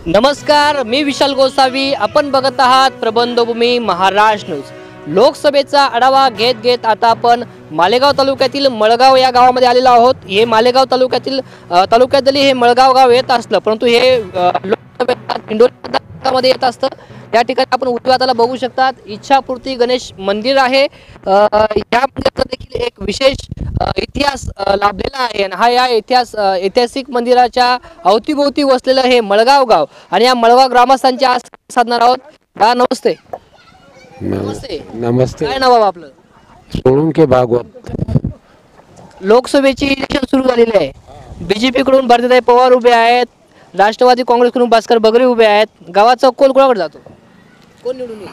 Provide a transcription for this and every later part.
नमस्कार, मी विशाल गोसावी. आपण बघत आहात प्रबंधभूमी महाराष्ट्र न्यूज. लोकसभेचा आढावा घेत घेत आता आपण मालेगाव तालुक्यातील मळगाव या गावामध्ये आलेलो आहोत. हे मालेगाव तालुक्यातील हे मळगाव गाव येत असलं, परंतु हे लोकसभेच्या दिंडोरी मतदारसंघामध्ये येत असतं. या ठिकाणी आपण उजव्या हाताला बघू शकतात इच्छापूर्ती गणेश मंदिर आहे. या मंदिराचा देखील एक विशेष इतिहास लाभलेला आहे. आणि हा या ऐतिहासिक मंदिराच्या अवतीभोवती वसलेलं हे मळगाव गाव आणि या मळगाव ग्रामस्थांची आज साधणार आहोत. नमस्ते. नमस्ते. नमस्ते. काय नाव आहे आपलं? सोळंके भागवत. लोकसभेची इलेक्शन सुरू झालेली आहे. बीजेपी कडून भारतीताई पवार उभे आहेत, राष्ट्रवादी काँग्रेसकडून भास्कर बगरे उभे आहेत. गावाचा कोल कोणाकडे जातो? कोण निवडून येईल?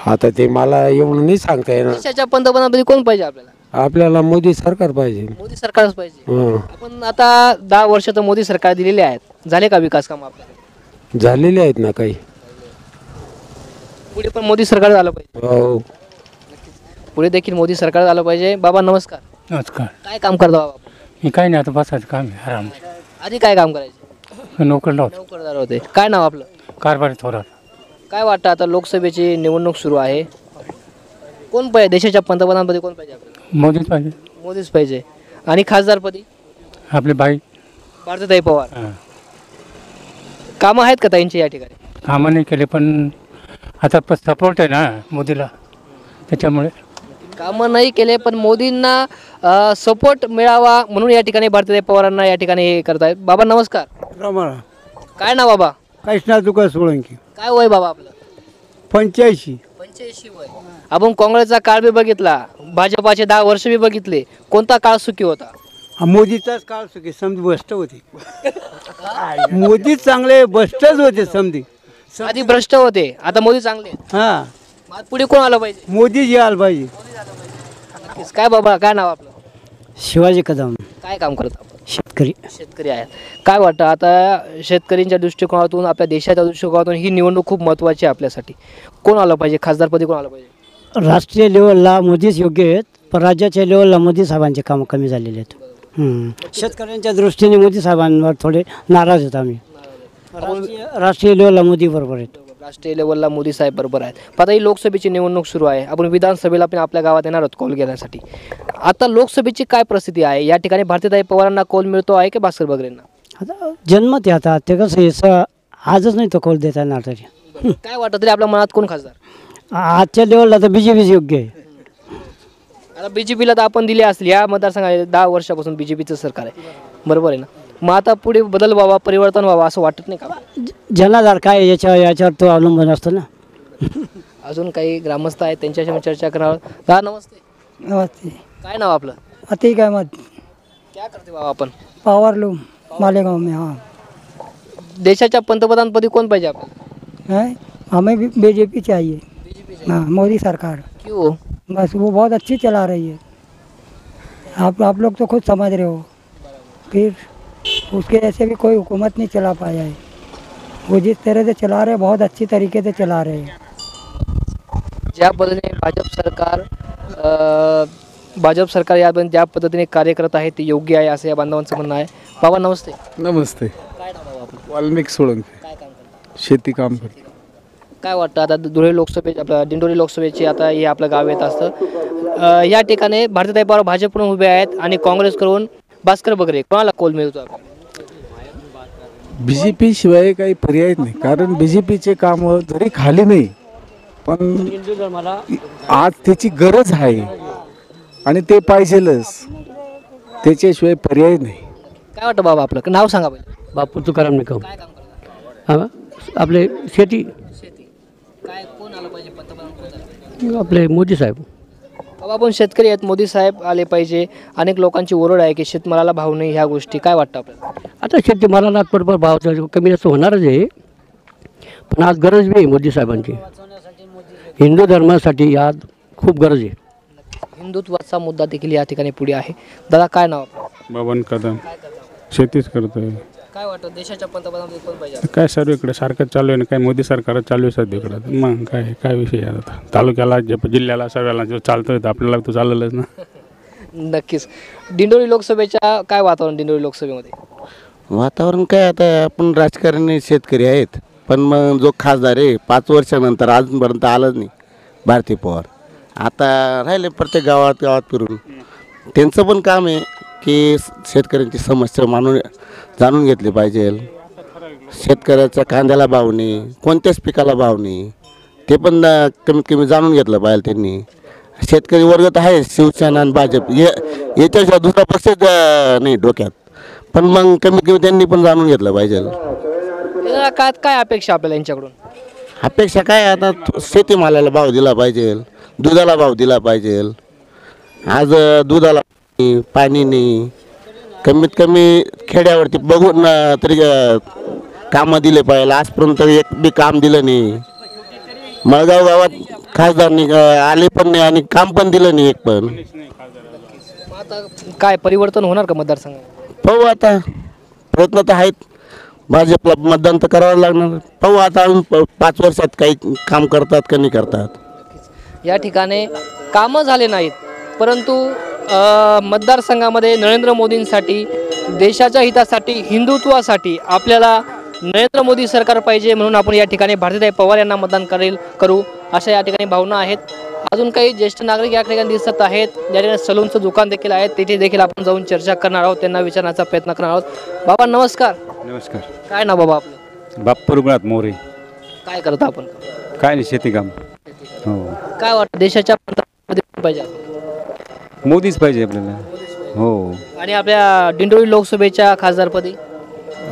आता ते मला एवढं नाही सांगता येणार. देशाच्या पंतप्रधानपदी कोण पाहिजे आपल्याला? आपल्याला मोदी सरकार पाहिजे. मोदी सरकारच पाहिजे. हं. आपण आता 10 वर्ष तर मोदी सरकार दिलेले आहेत. झाले का विकास काम आपल्याकडे? झालेले आहेत ना काही. पुढे पण मोदी सरकार झालं पाहिजे. हो. पुढे देखील मोदी सरकार झालं पाहिजे. बाबा नमस्कार. नमस्कार. काय काम करता बाबा? मी काही नाही, आता बसायचं काम आहे आराम. आधी काय काम करायचे? नोकर लावतो. नोकरदार होते. काय नाव आपलं? कारभारी थोरात. काय वाटतं आता लोकसभेची निवडणूक सुरू आहे, कोण पाहिजे देशाच्या पंतप्रधानपदी? कोण पाहिजे आपल्याला? मोदीच पाहिजे. मोदीच पाहिजे. आणि खासदारपदी? आपले बाई. भारतीताई पवार. हां. कामं आहेत का त्यांची या ठिकाणी? कामं नाही केले, पण आता सपोर्ट आहे ना मोदीला, त्याच्यामुळे. कामं नाही केले पण मोदींना सपोर्ट मिळावा म्हणून या ठिकाणी भारतीताई पवारांना या ठिकाणी हे करतायत. बाबा नमस्कार. रमाळा. काय नाव बाबा? कृष्णा तुका सोळंकी. काय वय बाबा आपलं? 85. 85 वय. आपण काँग्रेसचा काळ बी बघितला, भाजपाचे 10 वर्ष बी बघितले. कोणता काळ सुखी होता? हा मोदीचाच काळ सुखी. समधी भ्रष्ट होते. मोदीच चांगले, भ्रष्टच होते समधी. आधी भ्रष्ट होते, आता मोदी चांगले आहेत. हा, मग पुढे कोण आलं पाहिजे? मोदी यायला पाहिजे. नक्कीच. काय बाबा, काय नाव आपलं? शिवाजी कदम. काय काम करत आपण? शेतकरी. शेतकरी आहेत. काय वाटतं आता शेतकऱ्यांच्या दृष्टिकोनातून, आपल्या देशाच्या दृष्टिकोनातून ही निवडणूक खूप महत्त्वाची आहे आपल्यासाठी. कोण आलं पाहिजे खासदारपदी? कोण आलं पाहिजे? राष्ट्रीय लेवलला मोदीच योग्य आहेत, पण राज्याच्या लेवलला मोदी साहेबांचे कामं कमी झालेले आहेत. शेतकऱ्यांच्या दृष्टीने मोदी साहेबांवर थोडे नाराज आहेत आम्ही. राष्ट्रीय लेवलला मोदी बरोबर आहेत. राष्ट्रीय लेवलला मोदी साहेब बरोबर आहेत. आता ही लोकसभेची निवडणूक सुरू आहे. आपण विधानसभेला पण आपल्या गावात येणार आहोत कौल घेण्यासाठी. आता लोकसभेची काय परिस्थिती आहे? या ठिकाणी भारतीताई पवारांना कौल मिळतो आहे की भास्कर बगरेंना? आता जन्मत आहे, आता ते कसं आहे, आजच नाही तो कौल देता येणार तरी. काय वाटतं तरी आपल्या मनात कोण खासदार? आजच्या लेवलला तर बीजेपीच योग्य आहे. आता बीजेपीला तर आपण दिली असली, या मतदारसंघात 10 वर्षापासून बीजेपीचं सरकार आहे, बरोबर आहे ना? मग आता पुढे बदल व्हावा, परिवर्तन व्हावं असं वाटत नाही का? जनाधार काय याच्यावर तो अवलंबून असतो ना. अजून काही ग्रामस्थ आहेत, त्यांच्याशी चर्चा करणार. दादा नमस्ते. नमस्ते. काय नाव आपलं? अति काय मत काय करते बाबा आपण? पावरलू मालेगाव में. हाँ, देशाच्या पंतप्रधानपदी कोण पाहिजे आपल्याला? है हमें भी बीजेपी चाहिए. हाँ, मोदी सरकार. क्यों? बस वो बहुत अच्छी चला रही है. आप लोग तो खुद समझ रहे हो. फिर उसके जैसे भी कोई हुकूमत नहीं चला पाया है. वो जिस तरह से चला रहे हैं, बहुत अच्छी तरीके से चला रहे हैं. ज्या पद्धतीने भाजप सरकार या ज्या पद्धतीने कार्य करत आहे ते योग्य आहे असं या बांधवांचं म्हणणं आहे. बाबा नमस्ते. नमस्ते. काय नाव बाबा आपलं? वाल्मिक सोळंके. काय काम करता? शेती काम करतो. काय वाटतं आता धुळे लोकसभे, आपल्या दिंडोरी लोकसभेची आता हे आपलं गाव येत असतं. या ठिकाणी भारतीताई पवार भाजपकडून उभे आहेत आणि काँग्रेसकडून भास्कर बगरे. कोणाला कौल मिळतो? बीजेपी शिवाय काही पर्याय नाही, कारण बीजेपीचे काम जरी खाली नाही पण आज त्याची गरज आहे आणि ते पाहिजेलच, त्याच्याशिवाय पर्याय नाही. काय वाटतं बाबा आपलं नाव सांगा पहिले. बापू तुकाराम निकम. काय काम करता? आपले शेती. शेती. काय कोण आलं पाहिजे पंतप्रधान? कोण झालं पाहिजे? आपले मोदी साहेब. बाबा आपण शेतकरी आहेत, मोदी साहेब आले पाहिजे. अनेक लोकांची ओरड आहे की शेतमालाला भाव नाही, ह्या गोष्टी काय वाटतं आपल्याला? आता शेतीमालाला बरोबर भाव कमी जास्त होणारच आहे, पण आज गरज बी आहे मोदी साहेबांची. हिंदू धर्मासाठी आज खूप गरज आहे. हिंदुत्वाचा मुद्दा देखील या ठिकाणी पुढे आहे. दादा काय नाव आपलं? बबन कदम. काय करता? शेतीच करतोय. काय वाटतं देशाच्या पंतप्रधान कोण पाहिजे? काय सर्व इकडे सारखं चालू आहे ना, काय मोदी सरकार चालू आहे सध्या इकडं. मग काय काय विषय आहे आता? तालुक्याला जिल्ह्याला सर्वांना जो चालतोय आपल्याला तो चाललेलंच ना. नक्कीच. दिंडोरी लोकसभेच्या काय वातावरण दिंडोरी लोकसभेमध्ये? वातावरण काय, आता आपण राजकारणी शेतकरी आहेत, पण मग जो खासदार आहे 5 वर्षानंतर अजूनपर्यंत आलाच नाही भारती पवार. आता राहिले प्रत्येक गावात फिरून. त्यांचं पण काम आहे की शेतकऱ्यांची समस्या जाणून घेतली पाहिजे. शेतकऱ्याच्या कांद्याला भाव नाही, कोणत्याच पिकाला भाव नाही, ते पण कमीत कमी जाणून घेतलं पाहिजे त्यांनी. शेतकरी वर्ग तर आहे, शिवसेना आणि भाजप याच्याशिवाय दुसरा पक्षच नाही डोक्यात, पण मग कमीत कमी त्यांनी पण जाणून घेतलं पाहिजे. काय अपेक्षा आपल्याला यांच्याकडून? अपेक्षा काय, आता शेतीमालाला भाव दिला पाहिजे, दुधाला भाव दिला पाहिजे. आज दुधाला पाणी नाही, कमीत कमी खेड्यावरती बघून तरी कामं दिले पाहिजे. आजपर्यंत एक बी काम दिलं नाही. मळगाव गावात खासदारनी आले पण नाही आणि काम पण दिलं नाही एक पण. आता काय परिवर्तन होणार का मतदारसंघात? पाहू आता, प्रयत्न तर आहेत. भाजपला मतदान तर करावं लागणार. पाहू आता अजून 5 वर्षात काही काम करतात का नाही करतात. या ठिकाणी कामं झाले नाहीत, परंतु मतदारसंघामध्ये नरेंद्र मोदींसाठी, देशाच्या हितासाठी, हिंदुत्वासाठी आपल्याला नरेंद्र मोदी सरकार पाहिजे, म्हणून आपण या ठिकाणी भारतीताई पवार यांना मतदान करू अशा या ठिकाणी भावना आहेत. अजून काही ज्येष्ठ नागरिक या ठिकाणी दिसत आहेत. या ठिकाणी सलूनचं दुकान देखील आहे, तिथे देखील आपण जाऊन चर्चा करणार आहोत, त्यांना विचारण्याचा प्रयत्न करणार आहोत. बाबा नमस्कार. नमस्कार. काय नाव बाबा आपलं? बाप्पा रघुनाथ मोरे. काय करता आपण? काय नाही, शेती काम. हो. काय वाटतं देशाच्या पंतप्रधानपदी पाहिजे? मोदीच पाहिजे आपल्याला. हो. आणि आपल्या दिंडोरी लोकसभेच्या खासदारपदी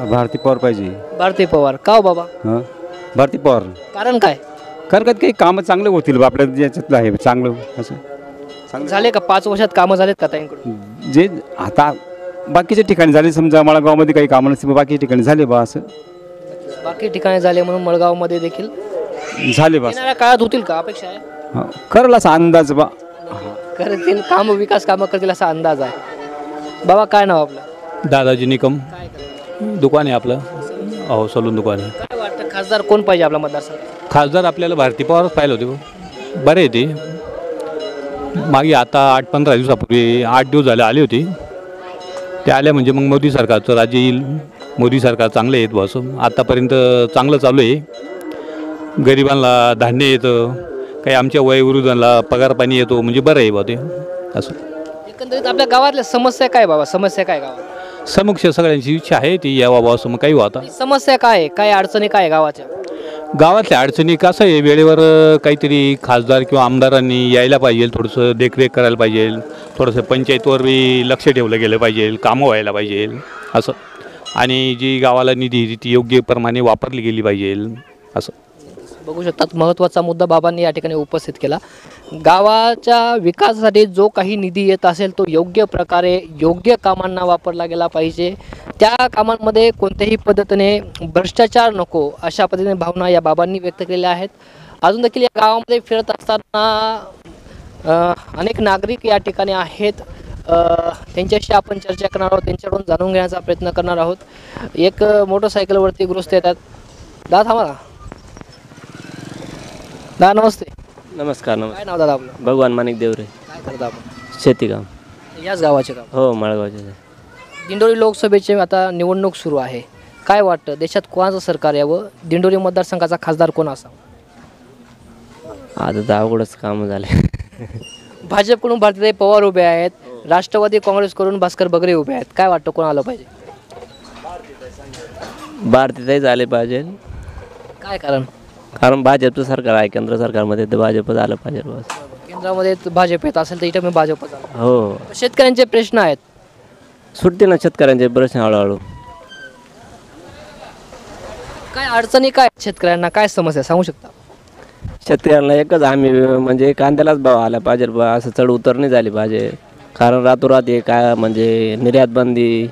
भारती पवार पाहिजे. भारती पवार. का हो बाबा? हां, भारती पवार. कारण काय? कारण काही कामं चांगलं होतील बा आपल्या ज्याच्यातलं आहे चांगलं. असं झाले का 5 वर्षात कामं झालेत का ताईंकडून? जे आता बाकीच्या ठिकाणी झाले, समजा मळगावमध्ये काही कामं नसतील, बाकीच्या ठिकाणी झाले बा. असं बाकी ठिकाणी झाले म्हणून मळगावमध्ये देखील झाले बा. येणाऱ्या काळात होतील का अपेक्षा आहे? हां, करल असा अंदाज बा. करतील काम, विकास कामं करतील असा अंदाज आहे. बाबा काय नाव आपलं? दादाजी निकम. दुकान आहे आपलं. हो, सलून दुकान आहे. काय वाटतं खासदार कोण पाहिजे आपला मतदारसंघात? खासदार आपल्याला भारती पवारच पाहिलं होते. बरे आहे ते. मागे आता 8-15 दिवसापूर्वी 8 दिवस झाले आले होते. ते आल्या म्हणजे मग मोदी सरकारचं राज्य येईल. मोदी सरकार चांगलं येत बस. आत्तापर्यंत चांगलं चालू आहे. गरिबांना धान्य येतं, काही आमच्या वयोवृद्धांना पगार पाणी येतो, म्हणजे बरं आहे बा ते. असं एकंदरीत आपल्या गावातल्या समस्या काय बाबा? समस्या काय गावात? समक्ष सगळ्यांची इच्छा आहे ती यावा बा, असं मग काही होता. समस्या काय आहे? काय अडचणी काय आहे गावाच्या? गावातल्या अडचणी कसं आहे, वेळेवर काहीतरी खासदार किंवा आमदारांनी यायला पाहिजे, थोडंसं देखरेख करायला पाहिजे, थोडंसं पंचायतवरही लक्ष ठेवलं गेलं पाहिजे, कामं व्हायला पाहिजे असं. आणि जी गावाला निधी ती योग्य प्रमाणे वापरली गेली पाहिजे असं. बघू शकतात महत्त्वाचा मुद्दा बाबांनी या ठिकाणी उपस्थित केला. गावाच्या विकासासाठी जो काही निधी येत असेल तो योग्य प्रकारे योग्य कामांना वापरला गेला पाहिजे. त्या कामांमध्ये कोणत्याही पद्धतीने भ्रष्टाचार नको अशा पद्धतीने भावना या बाबांनी व्यक्त केलेल्या आहेत. अजून देखील या गावामध्ये फिरत असताना अनेक नागरिक या ठिकाणी आहेत. त्यांच्याशी आपण चर्चा करणार आहोत, त्यांच्याकडून जाणून घेण्याचा प्रयत्न करणार आहोत. एक मोटरसायकलवरती गृहस्थ येतात. दादा थांबा ना. दादा नमस्ते. नमस्कार. काय नाव दादा आपलं? भगवान माणिक देवरे. काय करता आपण? शेती काम. याच गावाचे काम? हो, मळगावचे. दिंडोरी लोकसभेचे आता निवडणूक सुरू आहे. काय वाटतं देशात कोणाचं सरकार यावं? दिंडोरी मतदारसंघाचा खासदार कोण असावा? आता तर अवघडच काम झाले. भाजपकडून भारतीताई पवार उभे आहेत, राष्ट्रवादी काँग्रेसकडून भास्कर बगरे उभे आहेत. काय वाटतं कोण आलं पाहिजे? भारतीताईच आले पाहिजे. काय कारण? कारण भाजपचं सरकार आहे केंद्र सरकारमध्ये, तर भाजपच आलं पाहिजे बस. केंद्रामध्ये भाजप येत असेल तर इथं मी भाजपच आलो. हो. शेतकऱ्यांचे प्रश्न आहेत, सुटते ना शेतकऱ्यांचे प्रश्न हळूहळू. काय अडचणी काय शेतकऱ्यांना, काय समस्या सांगू शकता? शेतकऱ्यांना एकच हमी, म्हणजे कांद्यालाच भाव आला पाहिजे बा. असं चढ उतर नाही झाली पाहिजे. कारण रातोरात हे काय म्हणजे निर्यात बंदी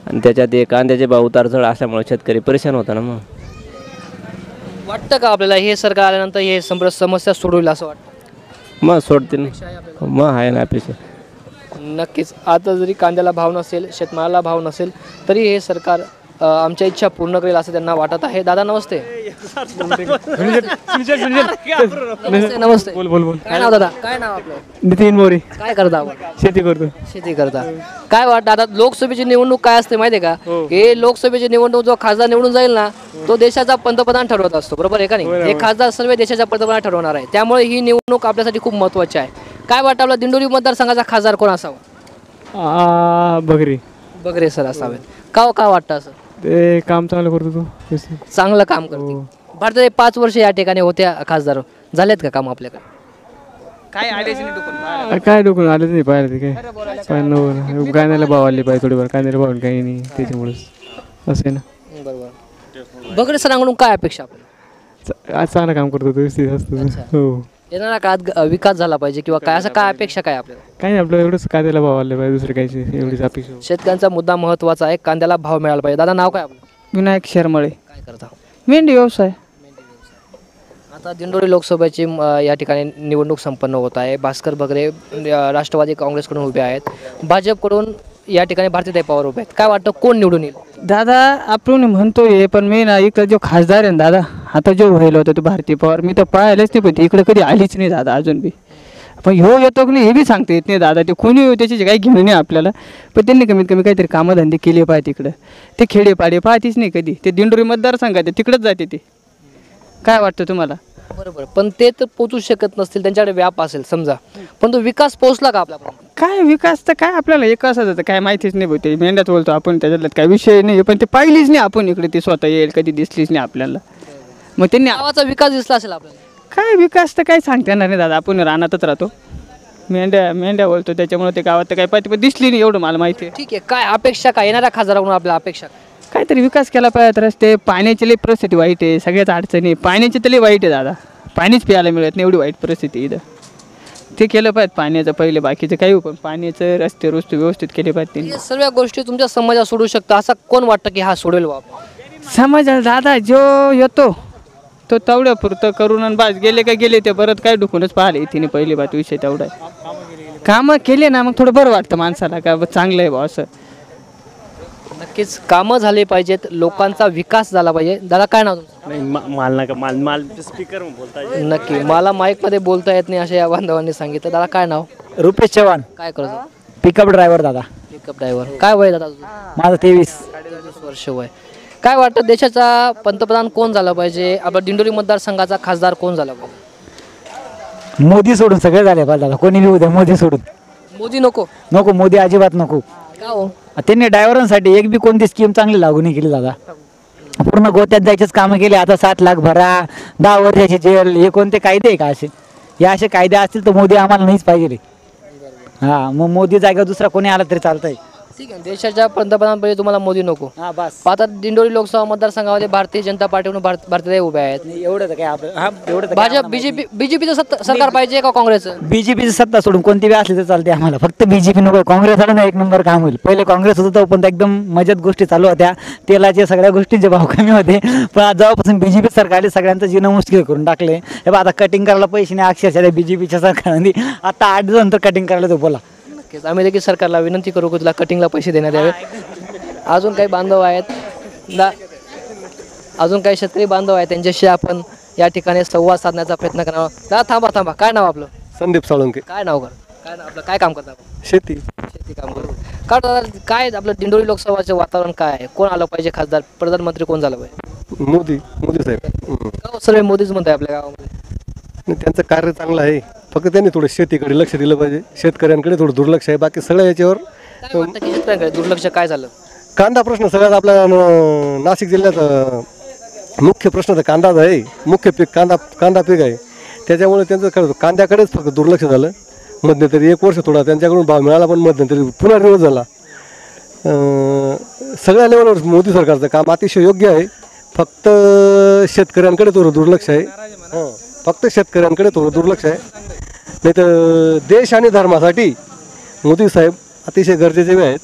आणि त्याच्यात हे कांद्याचे भाव उतार चढ असल्यामुळे शेतकरी परेशान होता ना. मग वाटतं का आपल्याला हे सरकार आल्यानंतर हे समस्या सोडवतील असं वाटतं? मग सोडतील. मग आहे ना अपेक्षा. नक्कीच. आता जरी कांद्याला भाव नसेल, शेतमालाला भाव नसेल, तरी हे सरकार आमच्या इच्छा पूर्ण करेल असं त्यांना वाटत आहे. दादा नमस्ते. नमस्ते. बोल बोल बोल. काय नाव दादा? काय नाव आपलं? नितीन मोरे. काय करता आपण? शेती करतो. शेती करता. काय वाटतं आता लोकसभेची निवडणूक काय असते माहिती आहे का? हे लोकसभेची निवडणूक जो खासदार निवडून जाईल ना तो देशाचा पंतप्रधान ठरवत असतो, बरोबर आहे का नाही? हे खासदार सर्व देशाचा पंतप्रधान ठरवणार आहे, त्यामुळे ही निवडणूक आपल्यासाठी खूप महत्त्वाची आहे. काय वाटतं आपला दिंडोरी मतदारसंघाचा खासदार कोण असावा? बगरी. बगरे सर असावेत. का वाटतं असं? ते काम चांगलं करतो तो. चांगलं काम करते. भारतात 5 वर्ष या ठिकाणी होत्या खासदार, झालेत का काम आपल्याकडे? काय आलेच नाही काय डोकून आलेच नाही पाहिलं ते काय पण गाण्याला भाव आले पाहिजे थोडीफार, कांद्याला भाव काही नाही त्याच्यामुळेच असं आहे ना. बरोबर. बगरे सरांकडून काय अपेक्षा आपल्याला? आज चांगलं काम करतो व्यवस्थित असतं. हो. येणाऱ्या काळात विकास झाला पाहिजे किंवा काय असं काय अपेक्षा काय आपल्याला? काही नाही, आपलं एवढंच कांद्याला भाव आले पाहिजे, दुसरं काही एवढीच अपेक्षा. शेतकऱ्यांचा मुद्दा महत्त्वाचा आहे, कांद्याला भाव मिळाला पाहिजे. दादा नाव काय आपलं? विनायक शर्मळे. काय करता? मेंढी व्यवसाय. आता दिंडोरी लोकसभेची या ठिकाणी निवडणूक संपन्न होत आहे. भास्कर बगरे राष्ट्रवादी काँग्रेसकडून उभे आहेत, भाजपकडून या ठिकाणी भारतीय पवार उभे आहेत. काय वाटतं कोण निवडून येईल? दादा आपण म्हणतोय पण मी ना इकडे जो खासदार आहे ना दादा, आता जो व्हायला होता तो भारतीय पवार, मी तर पाहिलंच नाही, पण इकडे कधी आलीच नाही दादा अजून बी. पण ह्यो येतो की नाही हे बी सांगता येत नाही दादा. ते कोणी त्याची काही घेणं नाही आपल्याला, पण त्यांनी कमीत कमी काहीतरी कामधंदे केले पाहिजे तिकडं. ते खेडेपाडे पाहतीच नाही कधी. ते दिंडोरी मतदारसंघात तिकडंच जाते ते. काय वाटतं तुम्हाला? बरोबर, पण ते तर पोचू शकत नसतील, त्यांच्याकडे व्याप असेल समजा, पण तो विकास पोहोचला का आपल्यापर्यंत? काय विकास तर काय आपल्याला विकासाचं काय माहितीच नाही बोलते. मेंढ्यात बोलतो आपण, त्याच्यातला काय विषय नाही, पण ते पाहिलीच नाही आपण इकडे. ते स्वतः येईल कधी दिसलीच नाही आपल्याला. मग त्यांनी गावाचा विकास दिसला असेल आपल्याला. काय विकास तर काय सांगता येणार नाही दादा. आपण रानातच राहतो, मेंढ्या बोलतो, त्याच्यामुळे ते गावात तर काय पाहिजे पण दिसली नाही एवढं मला माहिती आहे. ठीक आहे, काय अपेक्षा काय येणाऱ्या खासदाराकडून आपल्या अपेक्षा? काहीतरी विकास केला पाहिजे. रस्ते, पाण्याची लई परिस्थिती वाईट आहे, सगळ्याच अडचणी. पाण्याची तर लई वाईट आहे दादा, पाणीच प्यायला मिळत नाही, एवढी वाईट परिस्थिती इथं. ते केलं पाहिजे पाण्याचं पहिले, बाकीचं काही पण पाण्याचं रस्ते व्यवस्थित केले पाहिजे. या सर्व गोष्टी तुमच्या समाजात सोडू शकता असं कोण वाटतं की हा सोडेल बाबा? समाजाला दादा जो येतो तो तेवढ्या पुरतं करून आणि बास गेले का गेले, ते परत काय दुखूनच पाहिले तिने. पहिली बात विषय तेवढा कामं केले ना मग थोडं बरं वाटतं माणसाला, का चांगलं आहे बा असं. नक्कीच कामं झाले पाहिजेत, लोकांचा विकास झाला पाहिजे. दादा काय नाव स्पीकर बोलता? नक्की मला माईकमध्ये बोलता येत नाही अशा या बांधवांनी सांगितलं. दादा काय नाव? रुपेश चव्हाण. काय करतो? पिकअप ड्रायव्हर दादा. Pickup driver. काय वय दादा तुझं? माझं 23 वर्ष वय. काय वाटतं देशाचा पंतप्रधान कोण झाला पाहिजे? आपला दिंडोरी मतदारसंघाचा खासदार कोण झाला पाहिजे? मोदी सोडून सगळे झाले पाहिजे दादा, कोणी बी उद्या मोदी सोडून. मोदी नको? नको, मोदी अजिबात नको. का हो? त्यांनी ड्रायव्हरांसाठी एक बी कोणती स्कीम चांगली लागू नाही केली दादा. पूर्ण गोत्यात जायचेच कामं केले. आता 7 लाख भरा, 10 वर्षाची जेल, हे कोणते कायदे आहे का असे? हे असे कायदे असतील तर मोदी आम्हाला नाहीच पाहिजे. हा, मग मोदी जागा दुसरा कोणी आला तरी चालतंय. ठीक आहे, देशाच्या पंतप्रधान पहिले तुम्हाला मोदी नको. हा बस. आता दिंडोरी लोकसभा मतदारसंघामध्ये भारतीय जनता पार्टीकडून भारतीय उभे आहेत. एवढं तर काय आपलं. हा, एवढं तर भाजप बीजेपीचं सरकार पाहिजे का काँग्रेसचं? बीजेपीची सत्ता सोडून कोणती बी असली तर चालते आम्हाला, फक्त बीजेपी नको. काँग्रेस आलं ना एक नंबर काम होईल. पहिले काँग्रेस होतं पण एकदम मजेत गोष्टी चालू होत्या, तेलाचे सगळ्या गोष्टींचे भाव कमी होते. पण आज जेव्हापासून बीजेपी सरकारने सगळ्यांचं जीवन मुश्किल करून टाकले. हे बघा आता कटिंग करायला पैसे नाही अक्षरशः बीजेपीच्या सरकारने. आता 8 दिवस नंतर कटिंग करायला तो बोला. आम्ही देखील सरकारला विनंती करू की तुला कटिंगला पैसे देण्यात यावे. अजून काही बांधव आहेत, अजून काही शेतकरी बांधव आहेत, त्यांच्याशी आपण या ठिकाणी संवाद साधण्याचा प्रयत्न करावा. दादा थांबा, काय नाव आपलं? संदीप साळुंके. काय नाव काय नाव आपलं? काय काम करता आपण? शेती काम करतो. का दादा काय आपलं दिंडोरी लोकसभाचं वातावरण काय आहे? कोण आलं पाहिजे खासदार? प्रधानमंत्री कोण झालं पाहिजे? मोदी साहेब. सर्व मोदीच म्हणताय आपल्या गावामध्ये. त्यांचं कार्य चांगलं आहे, फक्त त्यांनी थोडं शेतीकडे लक्ष दिलं पाहिजे. शेतकऱ्यांकडे थोडं दुर्लक्ष आहे, बाकी सगळ्या याच्यावर. काय वाटतं की शेतकऱ्यांकडे दुर्लक्ष काय झालं? कांदा प्रश्न सगळ्यात आपल्या नाशिक जिल्ह्यात मुख्य प्रश्न तर कांदाच आहे. मुख्य पीक कांदा पीक आहे, त्याच्यामुळे त्यांचं कांद्याकडेच फक्त दुर्लक्ष झालं. मध्यंतरी 1 वर्ष थोडा त्यांच्याकडून भाव मिळाला, पण मध्यंतरी पुन्हा रिवर्स झाला. सगळ्या लेवलवर मोदी सरकारचं काम अतिशय योग्य आहे, फक्त शेतकऱ्यांकडे थोडं दुर्लक्ष आहे. फक्त शेतकऱ्यांकडे थोडं दुर्लक्ष आहे. नाही तर देश आणि धर्मासाठी मोदी साहेब अतिशय गरजेचे आहेत.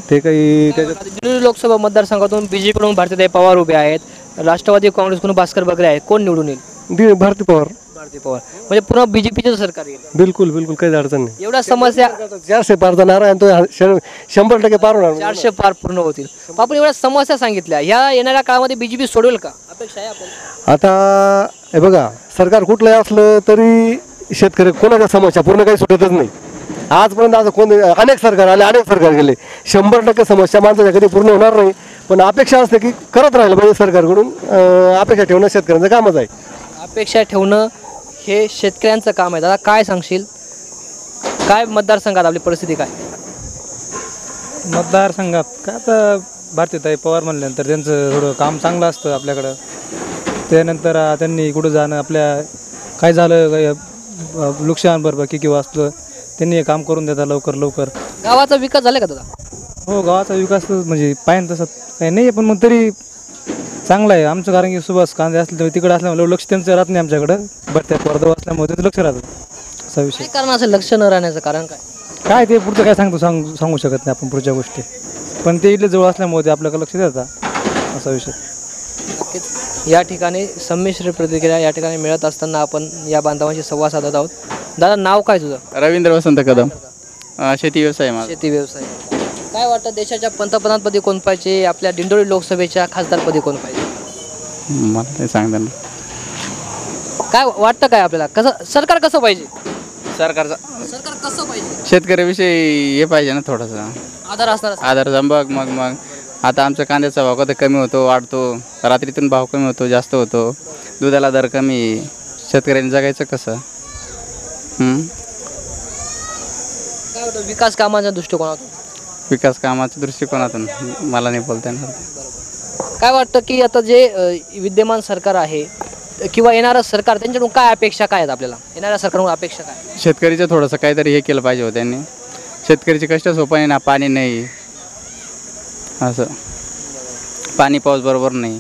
ते काही दिंडोरी लोकसभा मतदारसंघातून बीजेपीकडून भारतीय पवार उभे आहेत, राष्ट्रवादी काँग्रेसकडून भास्कर बगरे आहेत. कोण निवडून येईल? भारती पवार. भारती पवार म्हणजे पुन्हा बीजेपीचं सरकार येईल. बिलकुल बिलकुल काही अडचण नाही. एवढ्या समस्या 400 पार जाणार आहे आणि तो 100% पार होणार. 400 पार पूर्ण होतील. आपण एवढ्या समस्या सांगितल्या, ह्या येणाऱ्या काळामध्ये बीजेपी सोडवेल का, अपेक्षा आहे आपल्याला? आता हे बघा, सरकार कुठलंही असलं तरी शेतकरी कोणाच्या समस्या पूर्ण काही सुटतच नाही. आजपर्यंत असं अनेक सरकार आले, अनेक सरकार गेले, 100% समस्या माणसाच्या कधी पूर्ण होणार नाही. पण अपेक्षा असते की करत राहिलं पाहिजे सरकारकडून. अपेक्षा ठेवणं शेतकऱ्यांचं कामच आहे. अपेक्षा ठेवणं हे शेतकऱ्यांचं काम आहे. दादा काय सांगशील, काय मतदारसंघात आपली परिस्थिती काय? मतदारसंघात काय आता भारतीताई पवार म्हणल्यानंतर त्यांचं थोडं काम चांगलं असतं आपल्याकडं. त्यानंतर त्यांनी कुठं जाणं, आपल्या काय झालं, काही नुकसान भरपाई किंवा असलं, त्यांनी हे काम करून देतात लवकर. गावाचा विकास झाला का दादा? हो, गावाचा विकास म्हणजे पाहिजे तसं काही नाही, पण मग तरी चांगलं आहे आमचं. कारण की सुभाष कांदे असले तर तिकडे असल्यामुळे लक्ष त्यांचं राहत नाही आमच्याकडं. भरत्या पर्दा असल्यामुळे त्यांचं लक्ष राहतं. असा विषय. काय कारण असं लक्ष न राहण्याचं कारण काय ते पुढचं काय सांगू शकत नाही आपण पुढच्या गोष्टी. पण ते इथले जवळ असल्यामुळे ते आपल्याकडे लक्ष देतात, असा विषय. नक्कीच या ठिकाणी संमिश्र प्रतिक्रिया या ठिकाणी मिळत असताना आपण या बांधवांशी संवाद साधत आहोत. दादा नाव काय तुझं? रवींद्र वसंत कदम. शेती व्यवसाय माझा. शेती व्यवसाय. काय वाटतं, देशाच्या पंतप्रधानपदी कोण पाहिजे, आपल्या दिंडोरी लोकसभेच्या खासदारपदी कोण पाहिजे? मला ते सांगता ना. काय वाटतं, काय आपल्याला कसं सरकार कसं पाहिजे? सरकार कसं पाहिजे? शेतकऱ्याविषयी हे पाहिजे ना थोडासा आधार असणार. आधार मग आता आमचा कांद्याचा भाव कधी कमी होतो, वाढतो, रात्रीतून भाव कमी होतो, जास्त होतो, दुधाला दर कमी, शेतकऱ्यांनी जगायचं कसं? काय वाटतं विकास कामाच्या दृष्टिकोनातून? विकास कामाच्या दृष्टिकोनातून मला नाही बोलता येणार. काय वाटतं की आता जे विद्यमान सरकार आहे किंवा येणारं सरकार, त्यांच्याकडून काय अपेक्षा काय आहेत आपल्याला? येणाऱ्या सरकारकडून अपेक्षा काय? शेतकरीचं थोडंसं काहीतरी हे केलं पाहिजे होतं त्यांनी. शेतकरीचे कष्ट सोपं ना, पाणी नाही, असं पाणी पाऊस बरोबर नाही.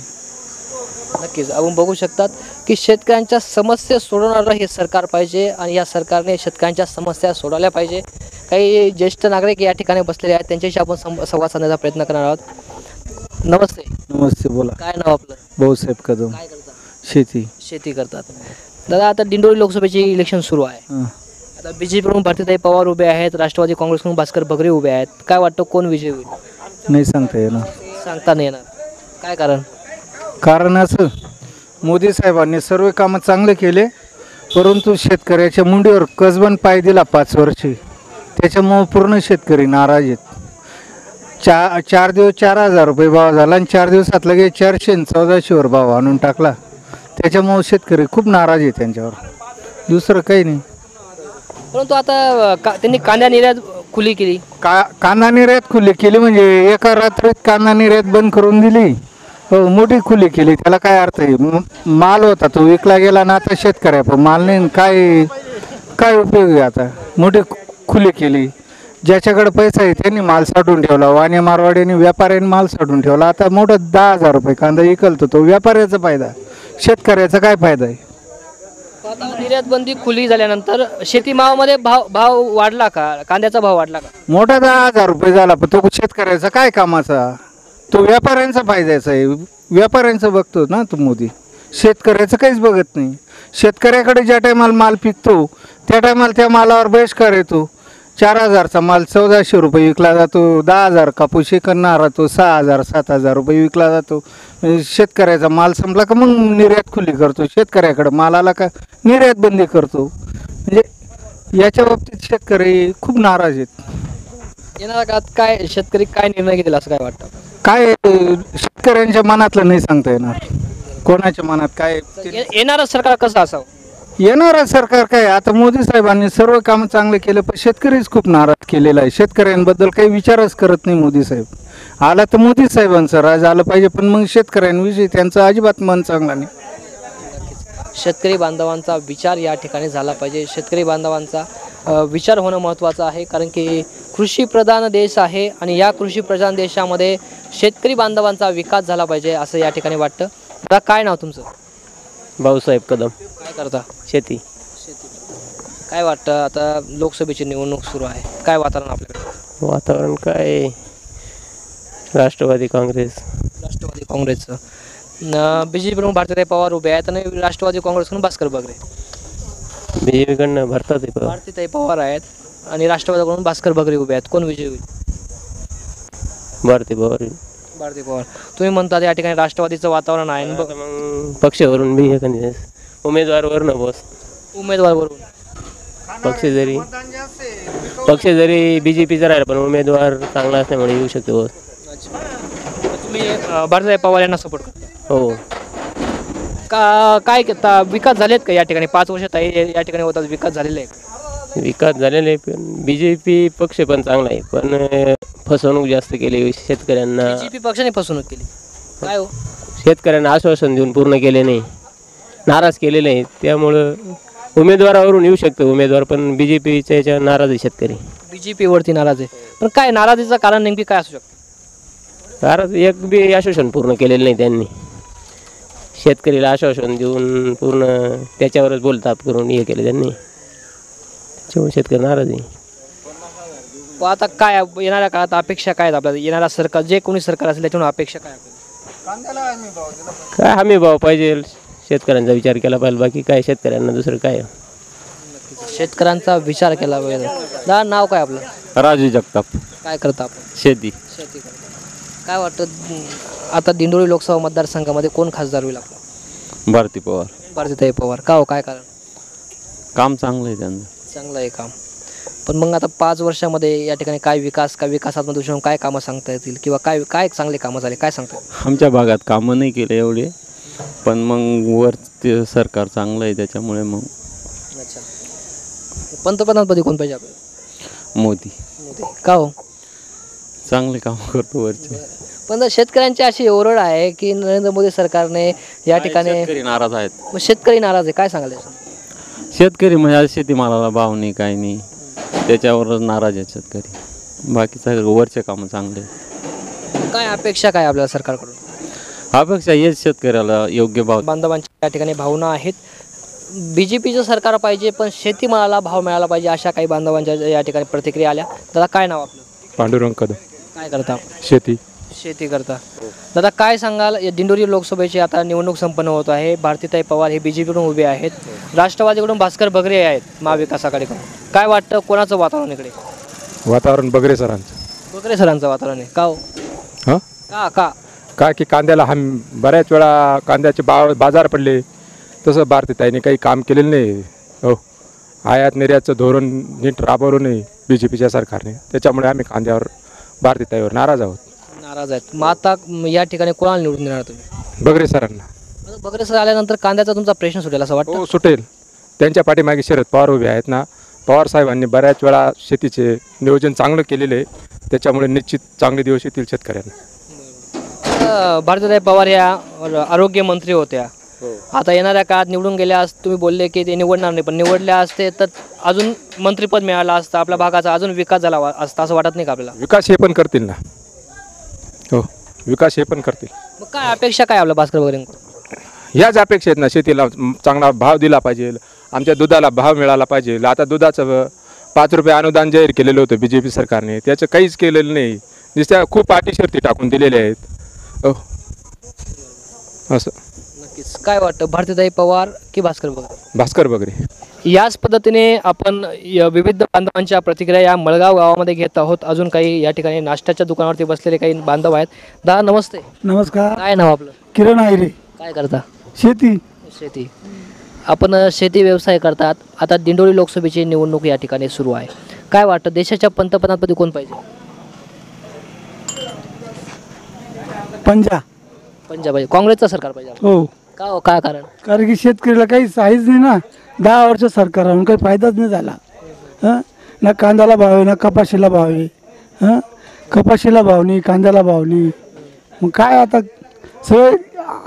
नक्कीच आपण बघू शकतात की शेतकऱ्यांच्या समस्या सोडवणारं हे सरकार पाहिजे आणि या सरकारने शेतकऱ्यांच्या समस्या सोडवल्या पाहिजे. काही ज्येष्ठ नागरिक या ठिकाणी बसलेले आहेत, त्यांच्याशी आपण संवाद साधण्याचा प्रयत्न करणार आहोत. नमस्ते. नमस्ते, बोला. काय नाव आपलं? भाऊसाहेब कदम. काय करता? शेती करतात. दादा आता दिंडोरी लोकसभेची इलेक्शन सुरू आहे. आता बीजेपीकडून भारतीताई पवार उभे आहेत, राष्ट्रवादी काँग्रेसकडून भास्कर बगरे उभे आहेत. काय वाटतं कोण विजय होईल? नाही सांगता येणार. सांगता नाही येणार. काय कारण? कारण असं, मोदी साहेबांनी सर्व कामं चांगले केले, परंतु शेतकऱ्याच्या मुंडीवर कसबन पाय दिला 5 वर्षे. त्याच्यामुळं पूर्ण शेतकरी नाराज आहेत. 4 दिवस 4,000 रुपये भाव झाला आणि 4 दिवसात लगेच 400 आणि 1400वर भाव आणून टाकला. त्याच्यामुळं शेतकरी खूप नाराज आहे त्यांच्यावर, दुसरं काही नाही. परंतु आता त्यांनी कांदा निर्यात खुली केली. कांदा निर्यात खुली केली म्हणजे एका रात्रीत कांदा निर्यात बंद करून दिली. हो, मोठी खुली केली. त्याला काय अर्थ आहे? माल होता तो विकला गेला ना, आता शेतकऱ्या पण माल नाही. काय उपयोग आहे? आता मोठी खुली केली. ज्याच्याकडे पैसा आहे त्यांनी माल साठवून ठेवला. वाणे मारवाड्यांनी व्यापाऱ्यांनी माल साठवून ठेवला. आता मोठा 10,000 रुपये कांदा विकलतो, तो व्यापाऱ्याचा फायदा, शेतकऱ्याचा काय फायदा आहे? निर्यात बंदी खुली झाल्यानंतर शेतीमालामध्ये भाव वाढला का? कांद्याचा भाव वाढला का? मोठा 10,000 रुपये झाला, पण तो शेतकऱ्याचा काय कामाचा? तो व्यापाऱ्यांचा फायद्याचा आहे. व्यापाऱ्यांचं बघतो ना तो मोदी, शेतकऱ्याचं काहीच बघत नाही. शेतकऱ्याकडे ज्या टायमाला माल पिकतो त्या टायमाला त्या मालावर बहिष्कार येतो. 4,000चा माल 1400 रुपये विकला जातो. 10,000 कापूस करणारा तो 6,000 7,000 रुपये विकला जातो. शेतकऱ्याचा माल संपला का मग निर्यात खुली करतो. शेतकऱ्याकडे माल आला का निर्यात बंदी करतो. म्हणजे याच्या बाबतीत शेतकरी खूप नाराज आहेत. येणाऱ्या काळात काय शेतकरी काय निर्णय घेतील असं काय वाटतं? काय शेतकऱ्यांच्या मनातलं नाही सांगता येणार, कोणाच्या मनात काय. येणारं सरकार कसं असावं? येणारं सरकार काय, आता मोदी साहेबांनी सर्व कामं चांगले केले, पण शेतकरीच खूप नाराज केलेला आहे. शेतकऱ्यांबद्दल काही विचारच करत नाही मोदी साहेब. आला तर मोदी साहेबांचं राज आलं पाहिजे, पण मग शेतकऱ्यांविषयी त्यांचं अजिबात मन चांगलं नाही. शेतकरी बांधवांचा विचार या ठिकाणी झाला पाहिजे. शेतकरी बांधवांचा विचार होणं महत्त्वाचं आहे, कारण की कृषीप्रधान देश आहे आणि या कृषीप्रधान देशामध्ये शेतकरी बांधवांचा विकास झाला पाहिजे असं या ठिकाणी वाटतं. आता काय नाव तुमचं? भाऊसाहेब कदम. काय करता? शेती. काय वाटतं, आता लोकसभेची निवडणूक सुरू आहे, काय वातावरण आपल्याकडे? वातावरण काय, राष्ट्रवादी काँग्रेसचं. बीजेपीकडून भारतीताई पवार उभे आहेत आणि राष्ट्रवादी काँग्रेसकडून भास्कर बगरे. बीजेपीकडनं भरतात ते पवार. भारतीताई पवार आहेत आणि राष्ट्रवादीकडून भास्कर बगरे उभे आहेत. कोण विजयी होईल? भारती पवार. भारती पवार. तुम्ही म्हणता या ठिकाणी राष्ट्रवादीचं वातावरण आहे. मग पक्षावरून बी एखादी उमेदवारवर न बस उमेदवारवरून पक्ष जरी बीजेपीचा राहिला पण उमेदवार चांगला असल्यामुळे येऊ शकतो. तुम्ही भारतीताई पवार यांना सपोर्ट करता? हो. काय विकास झालेत का या ठिकाणी? 5 वर्षात या ठिकाणी होतात, विकास झालेला आहे? विकास झालेला आहे पण बीजेपी पक्ष पण चांगला आहे पण फसवणूक जास्त केली शेतकऱ्यांना. बीजेपी पक्षाने फसवणूक केली काय हो? शेतकऱ्यांना आश्वासन देऊन पूर्ण केले नाही, नाराज केलेले आहे. त्यामुळं उमेदवारावरून येऊ शकतो उमेदवार पण बीजेपीच्या याच्या नाराज आहे शेतकरी. बीजेपीवरती नाराज आहे पण काय नाराजीचं कारण नेमकी काय असू शकतं? नाराज एक बी आश्वासन पूर्ण केलेलं नाही त्यांनी. शेतकरीला आश्वासन देऊन पूर्ण त्याच्यावरच बोलताप करून हे केलं त्यांनी, त्याच्यामुळे शेतकरी नाराज आहे. आता काय येणाऱ्या काळात अपेक्षा काय आहेत आपल्याला? येणारा सरकार जे कोणी सरकार असेल त्याच्यामुळे अपेक्षा काय काय हमी भाव पाहिजे, शेतकऱ्यांचा विचार केला पाहिजे. बाकी काय शेतकऱ्यांना दुसरं काय? शेतकऱ्यांचा विचार केला पाहिजे. दादा नाव काय आपलं? राजू जगताप. काय करता आपण? शेती. शेती करता. काय वाटतं आता दिंडोरी लोकसभा मतदारसंघामध्ये कोण खासदार होईल आपला? भारती पवार. भारतीताई पवार. का हो, काय कारण? काम चांगलं आहे त्यांचं. चांगलं आहे काम. पण मग आता 5 वर्षामध्ये या ठिकाणी काय विकास, काय विकासात्मक दृष्टीने काय कामं सांगता येतील किंवा काय काय चांगले कामं झाले काय सांगता येईल? आमच्या भागात कामं नाही केले एवढे पण मग वर ते सरकार चांगलं आहे त्याच्यामुळे मग. अच्छा. पंतप्रधानपदी कोण पाहिजे आपल्याला? मोदी. मोदी. का हो? चांगले काम करतो वरचे. पण शेतकऱ्यांची अशी ओरड आहे की नरेंद्र मोदी सरकारने या ठिकाणी शेतकरी नाराज आहेत. मग शेतकरी नाराज आहे, काय सांगाल? शेतकरी म्हणजे आज शेतीमालाला भाव नाही काही नाही त्याच्यावरच नाराज आहेत शेतकरी. बाकी सगळं वरचे कामं चांगले. काय अपेक्षा काय आपल्याला सरकारकडून? अपेक्षा हेच शेतकऱ्याला योग्य भाव. बांधवांच्या या ठिकाणी भावना आहेत. बीजेपीचं सरकार पाहिजे पण शेतीमालाला भाव मिळाला पाहिजे अशा काही बांधवांच्या या ठिकाणी प्रतिक्रिया आल्या. दादा काय नाव आपलं? पांडुरंग कदम. काय करता? शेती. शेती करता. दादा काय सांगाल, दिंडोरी लोकसभेची आता निवडणूक संपन्न होत आहे. भारतीताई पवार हे बीजेपीकडून उभे आहेत, राष्ट्रवादीकडून भास्कर बगरे आहेत महाविकास आघाडीकडून. काय वाटतं कोणाचं वातावरण इकडे? वातावरण बगरे सरांचं. बगरे सरांचं वातावरण आहे. का हो? हां का का काय की कांद्याला बऱ्याच वेळा कांद्याचे बाजार पडले तसं भारतीताईने काही काम केलेलं नाही. हो, आयात निर्यातचं धोरण नीट राबवलं नाही बी जे पीच्या सरकारने, त्याच्यामुळे आम्ही कांद्यावर भारतीताईवर नाराज आहोत. नाराज आहेत. मग आता या ठिकाणी कोणाला निवडून देणार तुम्ही? बगरे सरांना. बगरे सर आल्यानंतर कांद्याचा तुमचा प्रश्न सुटेल असं वाटतं? हो सुटेल. त्यांच्या पाठीमागे शरद पवार उभे आहेत ना. पवार साहेबांनी बऱ्याच वेळा शेतीचे नियोजन चांगलं केलेलं आहे, त्याच्यामुळे निश्चित चांगले दिवस येतील शेतकऱ्यांना. भारतीताई पवार या आरोग्य मंत्री होत्या. आता येणाऱ्या काळात निवडून गेल्यास तुम्ही बोलले की ते निवडणार नाही, पण निवडल्या असते तर अजून मंत्रिपद मिळालं असतं, आपल्या भागाचा अजून विकास झाला असता असं वाटत नाही का आपल्याला? विकास हे पण करतील ना. हो, विकास हे पण करतील. मग काय अपेक्षा काय आपल्या भास्कर बगरेंकडून? ह्याच अपेक्षा आहेत ना. शेतीला चांगला भाव दिला पाहिजे, आमच्या दुधाला भाव मिळाला पाहिजे. आता दुधाचं 5 रुपये अनुदान जाहीर केलेलं होतं बी जे पी सरकारने, त्याचं काहीच केलेलं नाही. नुसत्या खूप अटी शर्ती टाकून दिलेल्या आहेत. हो असं. नक्कीच. काय वाटतं भारतीताई पवार की भास्कर बगरे? भास्कर बगरे. याच पद्धतीने आपण विविध बांधवांच्या प्रतिक्रिया या मळगाव गावामध्ये घेत आहोत. अजून काही या ठिकाणी नाश्त्याच्या दुकानावरती बसलेले काही बांधव आहेत. दादा नमस्ते. नमस्कार. काय नाव आपलं? किरण आहिरे. काय करता? शेती. शेती. आपण शेती व्यवसाय करतात. आता दिंडोरी लोकसभेची निवडणूक या ठिकाणी सुरू आहे. काय वाटतं देशाच्या पंतप्रधानपदी कोण पाहिजे? पंजाब. पंजाब पाहिजे. काँग्रेसचं सरकार पाहिजे. हो. का हो, काय कारण? कारण की शेतकरीला काही साईज नाही ना. 10 वर्ष सरकार राहून काही फायदाच नाही झाला. हां, ना कांद्याला भाव आहे ना कपाशीला भाव आहे. हां, कपाशीला भाव नाही, कांद्याला भाव नाही. मग काय आता सगळे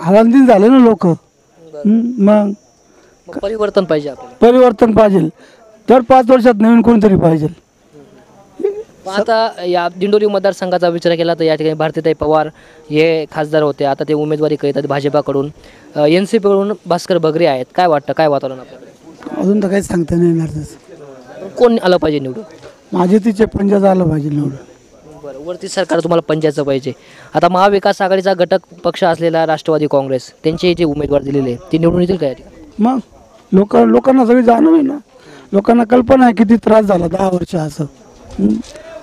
हलांदिन झाले ना लोक. मग परिवर्तन पाहिजे आपल्याला. परिवर्तन पाहिजे तर 5 वर्षात नवीन कोणतरी पाहिजे. आता या दिंडोरी मतदारसंघाचा विचार केला तर या ठिकाणी भारतीताई पवार हे खासदार होते, आता ते उमेदवारी करतात भाजपाकडून. NCP कडून भास्कर बगरे आहेत. काय वाटतं काय वातावरण आपल्याकडे? अजून तर काहीच सांगता नाही येणार. कोण आलं पाहिजे निवडून? माझे तिचे पंजाब आलं पाहिजे निवडून. बरं, वरती सरकार तुम्हाला पंचायतचं पाहिजे. आता महाविकास आघाडीचा घटक पक्ष असलेला राष्ट्रवादी काँग्रेस त्यांचे जे उमेदवार दिलेले ते निवडून येतील का या ठिकाणी? मग लोकांना सगळी जाणीव आहे ना, लोकांना कल्पना आहे किती त्रास झाला 10 वर्ष असं.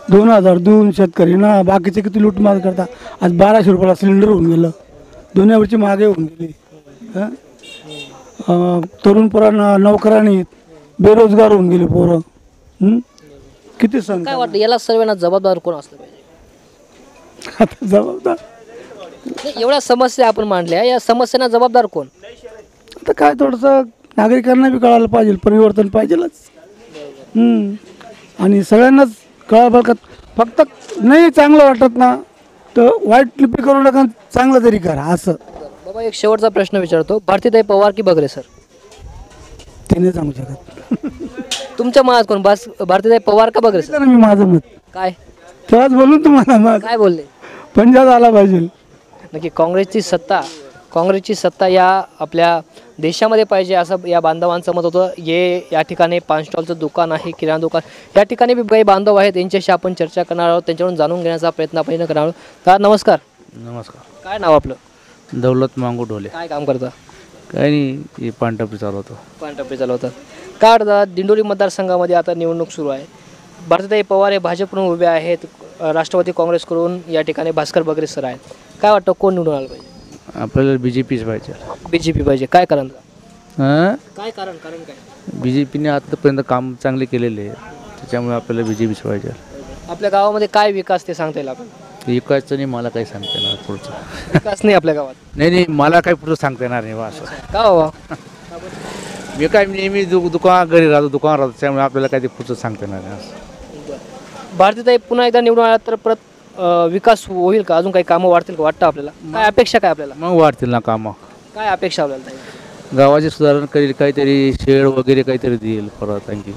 2000 देऊन शेतकरीना बाकीचे किती लूटमार करता. आज 1200 रुपयाला सिलेंडर होऊन गेलं, दुनियावरची महागाई होऊन गेली. तरुण पोरांना नोकऱ्या नाहीत, बेरोजगार होऊन गेले पोरं. किती सांग काय वाटतं याला सर्वांना जबाबदार कोण असलं पाहिजे? आता जबाबदार नाही, एवढ्या समस्या आपण मांडल्या, या समस्यांना जबाबदार कोण? आता काय थोडंसं नागरिकांना बी कळायला पाहिजे, परिवर्तन पाहिजेलच. आणि सगळ्यांनाच कळायला का फक्त नाही चांगलं वाटत ना तर वाईट लिपी करू नका, चांगलं तरी करा असं. बाबा एक शेवटचा प्रश्न विचारतो, भारतीताई पवार की बगरे सर? ते नाही सांगू शकत. तुमच्या मनात कोण, भारतीताई पवार का बगरे सर? मी माझं मत काय तेव्हाच बोलून तुम्हाला मत काय बोलले? पंजाब आला पाहिजे. नक्की काँग्रेसची सत्ता या आपल्या देशामध्ये पाहिजे असं या बांधवांचं मत होतं. या ठिकाणी पान स्टॉलचं दुकान आहे, किराणा दुकान, या ठिकाणी बी काही बांधव आहेत, त्यांच्याशी आपण चर्चा करणार आहोत, त्यांच्याकडून जाणून घेण्याचा प्रयत्न आपण करणार आहोत. का नमस्कार. नमस्कार. काय नाव आपलं? दौलत मांगू ढोले. काय काम करता? काही नाही, हे पानटपरी चालवतो. पानटपरी चालवतात. काय वाटतं दिंडोरी मतदारसंघामध्ये आता निवडणूक सुरू आहे, भारतीताई पवार हे भाजपकडून उभे आहेत, राष्ट्रवादी काँग्रेसकडून या ठिकाणी भास्कर बगरे सर आहेत. काय वाटतं कोण निवडून आलं पाहिजे? आपल्याला BJPच पाहिजे. BJP पाहिजे. काय कारण? हां, कारण काय? BJPने आतापर्यंत काम चांगले केलेले आहे, त्याच्यामुळे आपल्याला BJPच पाहिजे. आपल्या गावामध्ये काय विकास ते सांगता येईल आपण? विकासचं नाही, मला काही सांगता येणार पुढचं. विकास नाही आपल्या गावात? नाही, मला काही पुढचं सांगता येणार नाही. असं का बाबा? मी काय नेहमी दुकान घरी राहतो, दुकान राहतो, त्यामुळे आपल्याला काही ते पुढचं सांगता येणार नाही. असं भारतीताई पुन्हा एकदा निवडून आला तर परत विकास होईल का? अजून काही कामं वाढतील का वाटतं आपल्याला? काय अपेक्षा काय आपल्याला? मग वाढतील ना कामं. काय अपेक्षा आपल्याला? गावाचे सुधारण करेल, काहीतरी शेड वगैरे काहीतरी देईल परत आणखी.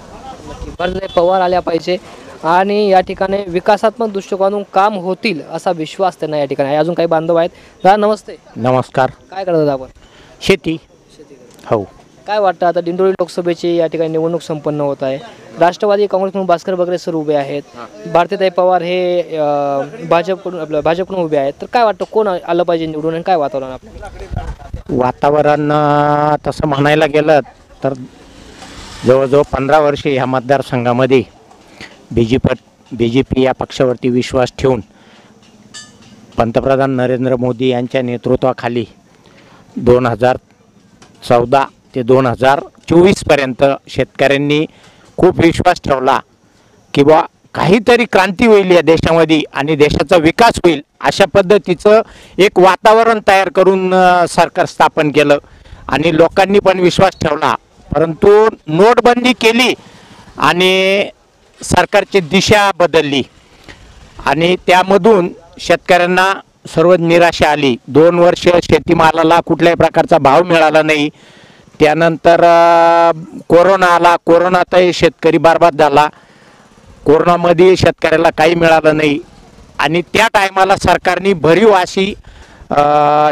भारतीताई पवार आल्या पाहिजे आणि या ठिकाणी विकासात्मक दृष्टिकोनातून काम होतील असा विश्वास त्यांना या ठिकाणी आहे. अजून काही बांधव आहेत. दादा नमस्ते. नमस्कार. काय करतात आपण? शेती. हो. काय वाटतं आता दिंडोरी लोकसभेची या ठिकाणी निवडणूक संपन्न होत आहे, राष्ट्रवादी काँग्रेसकडून भास्कर बगरे सर उभे आहेत, भारतीताई पवार हे भाजपकडून उभे आहेत, तर काय वाटतं कोण आलं पाहिजे निवडून आणि काय वातावरण आपलं? वातावरण तसं म्हणायला गेलं तर जवळजवळ 15 वर्षे ह्या मतदारसंघामध्ये BJP या पक्षावरती विश्वास ठेवून पंतप्रधान नरेंद्र मोदी यांच्या नेतृत्वाखाली 2014 ते 2024पर्यंत शेतकऱ्यांनी खूप विश्वास ठेवला की बा काहीतरी क्रांती होईल या देशामध्ये आणि देशाचा विकास होईल, अशा पद्धतीचं एक वातावरण तयार करून सरकार स्थापन केलं आणि लोकांनी पण विश्वास ठेवला. परंतु नोटबंदी केली आणि सरकारची दिशा बदलली आणि त्यामधून शेतकऱ्यांना सर्व निराशा आली. 2 वर्ष शेतीमालाला कुठल्याही प्रकारचा भाव मिळाला नाही. त्यानंतर कोरोना आला, कोरोनातही शेतकरी बरबाद झाला, कोरोनामध्ये शेतकऱ्याला काही मिळालं नाही आणि त्या टायमाला सरकारने भरीव अशी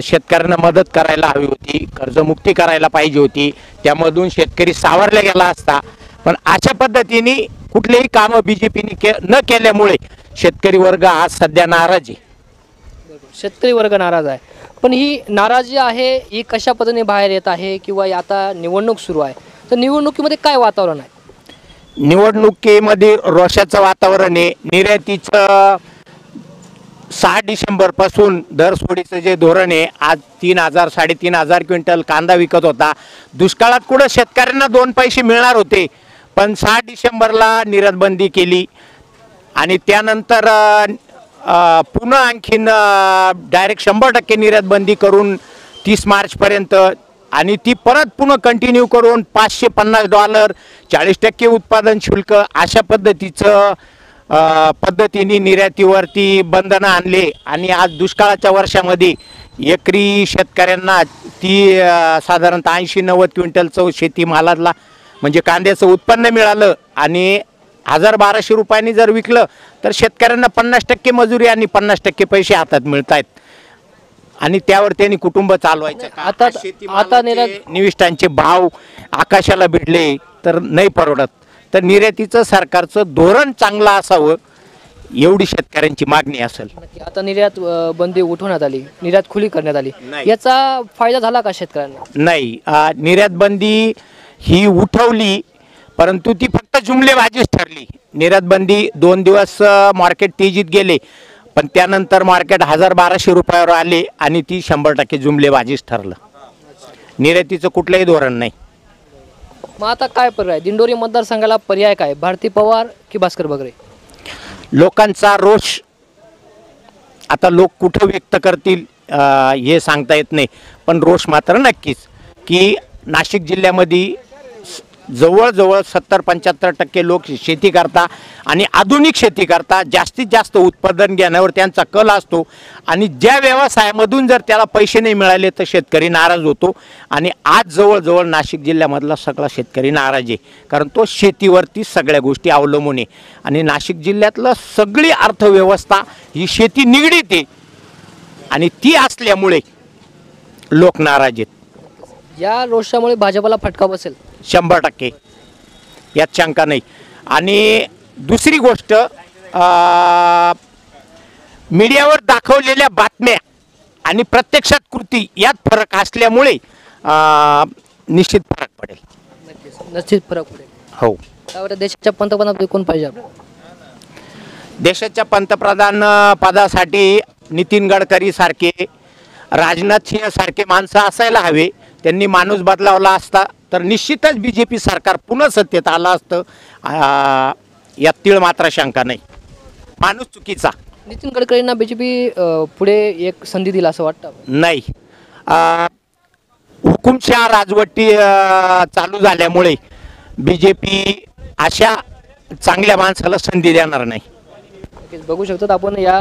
शेतकऱ्यांना मदत करायला हवी होती, कर्जमुक्ती करायला पाहिजे होती, त्यामधून शेतकरी सावरला गेला असता. पण अशा पद्धतीने कुठलेही कामं BJPने न केल्यामुळे शेतकरी वर्ग आज सध्या नाराज आहे. शेतकरी वर्ग नाराज आहे, पण ही नाराजी आहे ही कशा पद्धतीने बाहेर येत आहे किंवा आता निवडणूक सुरू आहे, तर निवडणुकीमध्ये काय वातावरण आहे? निवडणुकीमध्ये रोषाचं वातावरण आहे. निर्यातीचं 6 डिसेंबरपासून दर सोडीचं जे धोरण आहे, आज 3,000 3,500 क्विंटल कांदा विकत होता. दुष्काळात कुठं शेतकऱ्यांना 2 पैसे मिळणार होते, पण 6 डिसेंबरला निर्यात बंदी केली आणि त्यानंतर पुन्हा आणखीन डायरेक्ट 100% निर्यात बंदी करून 30 मार्चपर्यंत आणि ती परत पुन्हा कंटिन्यू करून $550 40% उत्पादन शुल्क अशा पद्धतीचं पद्धतीने निर्यातीवरती बंधनं आणले आणि आज दुष्काळाच्या वर्षामध्ये एकरी शेतकऱ्यांना ती साधारणतः 80-90 क्विंटलचं शेतीमालाला म्हणजे कांद्याचं उत्पन्न मिळालं आणि 1,000-1,200 रुपयांनी जर विकलं तर शेतकऱ्यांना 50% मजुरी आणि 50% पैसे हातात मिळत आहेत आणि त्यावर त्यांनी कुटुंब चालवायचं. आता निविष्ठांचे भाव आकाशाला भिडले तर नाही परवडत. तर निर्यातीचं सरकारचं धोरण चांगलं असावं एवढी शेतकऱ्यांची मागणी असेल. आता निर्यात बंदी उठवण्यात आली, निर्यात खुली करण्यात आली, याचा फायदा झाला का शेतकऱ्यांना? नाही. निर्यात बंदी ही उठवली, परंतु ती फक्त जुमलेबाजीच ठरली. निर्यात बंदी 2 दिवस मार्केट तेजीत गेले, पण त्यानंतर मार्केट 1000-1200 रुपयावर आले आणि ती 100% जुमलेबाजीच ठरलं. निर्यातीचं कुठलंही धोरण नाही. मग आता काय पर्याय? दिंडोरी मतदारसंघाला पर्याय काय? भारती पवार की भास्कर बगरे? लोकांचा रोष आता लोक कुठं व्यक्त करतील हे सांगता येत नाही, पण रोष मात्र नक्कीच की नाशिक जिल्ह्यामध्ये जवळजवळ 70-75% लोक शेती करता आणि आधुनिक शेती करता, जास्तीत जास्त उत्पादन घेण्यावर त्यांचा कल असतो आणि ज्या व्यवसायामधून जर त्याला पैसे नाही मिळाले तर शेतकरी नाराज होतो. आणि आज जवळजवळ नाशिक जिल्ह्यामधला सगळा शेतकरी नाराज आहे, कारण तो शेतीवरती सगळ्या गोष्टी अवलंबून आहे आणि नाशिक जिल्ह्यातलं सगळी अर्थव्यवस्था ही शेती निगडीत आहे आणि ती असल्यामुळे लोक नाराज आहेत. या रोषामुळे भाजपला फटका बसेल 100%, यात शंका नाही. आणि दुसरी गोष्ट, मीडियावर दाखवलेल्या बातम्या आणि प्रत्यक्षात कृती यात फरक असल्यामुळे निश्चित फरक पडेल. निश्चित फरक पडेल. हो. त्यावर देशाच्या पंतप्रधान कोण पाहिजे आपल्याला? देशाच्या पंतप्रधान पदासाठी नितीन गडकरी सारखे, राजनाथ सिंह सारखे माणसं असायला हवे. त्यांनी माणूस बदलावला असता तर निश्चितच BJP सरकार पुन्हा सत्तेत आलं असतं, यात तीळ मात्र शंका नाही. माणूस चुकीचा. नितीन गडकरींना BJP पुढे एक संधी दिला असं वाटतं? नाही. हुकुमशाह राजवटी चालू झाल्यामुळे BJP अशा चांगल्या माणसाला संधी देणार नाही. बघू शकतात आपण या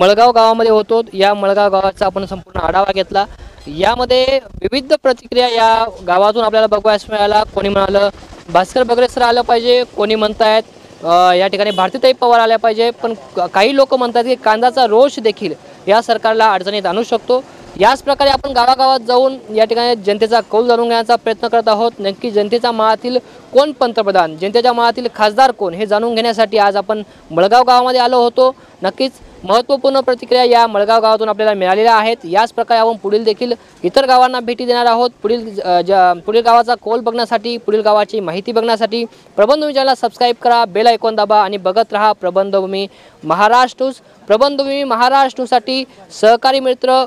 मळगाव गावामध्ये होतो. या मळगाव गावाचा आपण संपूर्ण आढावा घेतला. यामध्ये विविध प्रतिक्रिया या गावातून आपल्याला बघायला मिळाला. कोणी म्हणालं भास्कर बगरे सर आलं पाहिजे, कोणी म्हणतायत या ठिकाणी भारतीताई पवार आल्या पाहिजे, पण काही लोक म्हणतात की कांद्याचा रोष देखील या सरकारला अडचणीत आणू शकतो. याच प्रकारे आपण गावागावात जाऊन या ठिकाणी जनतेचा कौल जाणून घेण्याचा प्रयत्न करत आहोत. नक्की जनतेच्या मनातील कोण पंतप्रधान, जनतेच्या मनातील खासदार कोण हे जाणून घेण्यासाठी आज आपण मळगाव गावामध्ये आलो होतो. नक्कीच महत्त्वपूर्ण प्रतिक्रिया या मळगाव गावातून आपल्याला मिळालेल्या आहेत. याच प्रकारे आपण पुढील देखील इतर गावांना भेटी देणार आहोत. पुढील गावाचा कौल बघण्यासाठी, पुढील गावाची माहिती बघण्यासाठी प्रबंधभूमी चॅनलला सबस्क्राईब करा, बेल आयकॉन दाबा आणि बघत रहा प्रबंधभूमी महाराष्ट्र न्यूज. प्रबंधभूमी महाराष्ट्र न्यूजसाठी सहकारी मित्र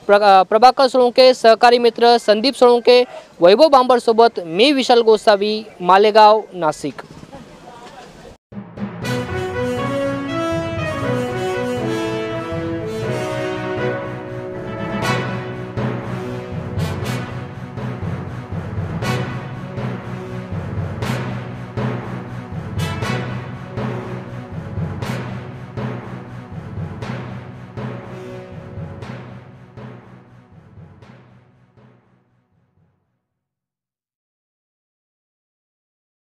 प्रभाकर सोळुंके, सहकारी मित्र संदीप सोळुंके, वैभव बांबरसोबत मी विशाल गोसावी, मालेगाव, नाशिक.